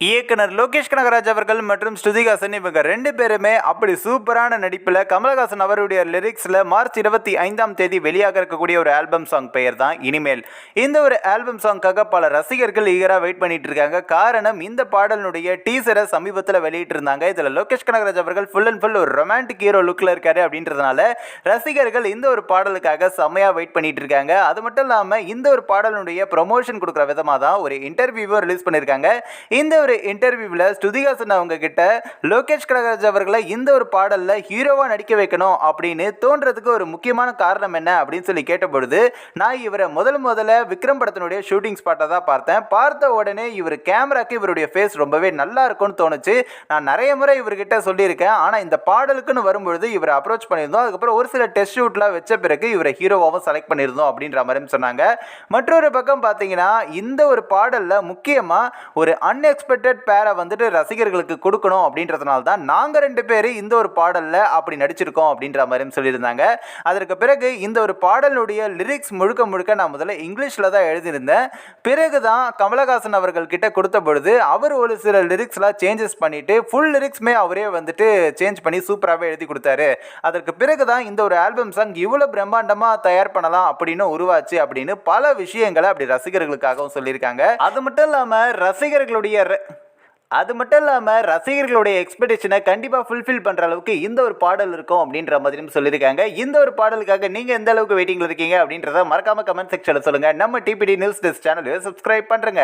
இயக்குனர் லோகேஷ் கனகராஜ் அவர்கள் மற்றும் ஸ்ருதிஹாசன் இவங்க ரெண்டு பேருமே அப்படி சூப்பரான நடிப்பில் கமலஹாசன் அவருடைய லிரிக்ஸில் மார்ச் 25ஆம் தேதி வெளியாக இருக்கக்கூடிய ஒரு ஆல்பம் சாங் பெயர் தான் இனிமேல். இந்த ஒரு ஆல்பம் சாங்காக பல ரசிகர்கள் ஈகராக வெயிட் பண்ணிட்டு இருக்காங்க. காரணம், இந்த பாடலுடைய டீசரை சமீபத்தில் வெளியிட்டு இருந்தாங்க. இதில் லோகேஷ் கனகராஜ் அவர்கள் ஃபுல் அண்ட் ஃபுல் ஒரு ரொமான்டிக் ஹீரோ லுக்கில் இருக்காரு அப்படின்றதுனால ரசிகர்கள் இந்த ஒரு பாடலுக்காக செம்மையாக வெயிட் பண்ணிட்டு இருக்காங்க. அது மட்டும் இல்லாமல் இந்த ஒரு பாடலுடைய ப்ரொமோஷன் கொடுக்குற விதமாக தான் ஒரு இன்டர்வியூவை ரிலீஸ் பண்ணியிருக்காங்க. இந்த ஒரு இன்டர்வியூவில் ஸ்ருதிஹாசன் அவங்க கிட்ட லோகேஷ் கனகராஜ் அவர்களை இந்த ஒரு பாடல்ல ஹீரோவா நடிக்க வைக்கணும் அப்படின்னு தோன்றதுக்கு ஒரு முக்கியமான காரணம் என்ன அப்படின்னு சொல்லி கேட்டபொழுது, நான் இவரை முதல்ல விக்ரம் படத்தினுடைய ஷூட்டிங் ஸ்பாட்டை தான் பார்த்தேன். பார்த்த உடனே இவர் கேமராக்கு இவருடைய ஃபேஸ் ரொம்பவே நல்லா இருக்கும்னு தோணுச்சு. நான் நிறைய முறை இவர்கிட்ட சொல்லியிருக்கேன். ஆனால் இந்த பாடலுக்குன்னு வரும்பொழுது இவரை அப்ரோச் பண்ணியிருந்தோம். அதுக்கப்புறம் ஒரு சில டெஸ்ட் ஷூட்லாம் வச்ச பிறகு இவரை ஹீரோவாகவும் செலக்ட் பண்ணியிருந்தோம் அப்படின்ற மாதிரி சொன்னாங்க. மற்றொரு பக்கம் பார்த்தீங்கன்னா, இந்த ஒரு பாடலில் முக்கியமாக ஒரு அன்எக்ஸ்பெக்டட் பேரை வந்துட்டு ரசிகர்களுக்கு கொடுக்கணும் அப்படின்றதுனால தான் நாங்கள் ரெண்டு பேரும் இந்த ஒரு பாடலில் அப்படி நடிச்சிருக்கோம் அப்படின்ற மாதிரி சொல்லியிருந்தாங்க. அதற்கு பிறகு இந்த ஒரு பாடலுடைய லிரிக்ஸ் முழுக்க நான் முதல்ல இங்கிலீஷில் தான் எழுதியிருந்தேன். பிறகு தான் கமலஹாசன் அவர்கள் கிட்ட கொடுத்த பொழுது அவர் ஒரு சில லிரிக்ஸ்லாம் சேஞ்சஸ் பண்ணிட்டு ஃபுல் லிரிக்ஸுமே அவரே வந்துட்டு சேஞ்ச் பண்ணி சூப்பராகவே எழுதி கொடுத்தாரு. அதற்கு பிறகு தான் இந்த ஒரு ஆல்பம் சாங் இவ்வளோ பிரம்மாண்டமாக தயார் பண்ணலாம் அப்படின்னு உருவாச்சு அப்படின்னு பல விஷயங்களை அப்படி ரசிகர்களுக்காகவும் சொல்லியிருக்காங்க. அது மட்டும் இல்லாமல் ரசிகர்களுடைய எக்ஸ்பெக்டேஷனை கண்டிப்பாக ஃபுல்ஃபில் பண்ணுற அளவுக்கு இந்த ஒரு பாடல் இருக்கும் அப்படின்ற மாதிரியும் சொல்லியிருக்காங்க. இந்த ஒரு பாடலுக்காக நீங்கள் எந்த அளவுக்கு வெயிட்டிங்கில் இருக்கீங்க அப்படின்றத மறக்காமல் கமெண்ட் செக்ஷனில் சொல்லுங்கள். நம்ம டிபிடி நியூஸ் டெஸ்க் சேனலை சப்ஸ்கிரைப் பண்ணுறங்க.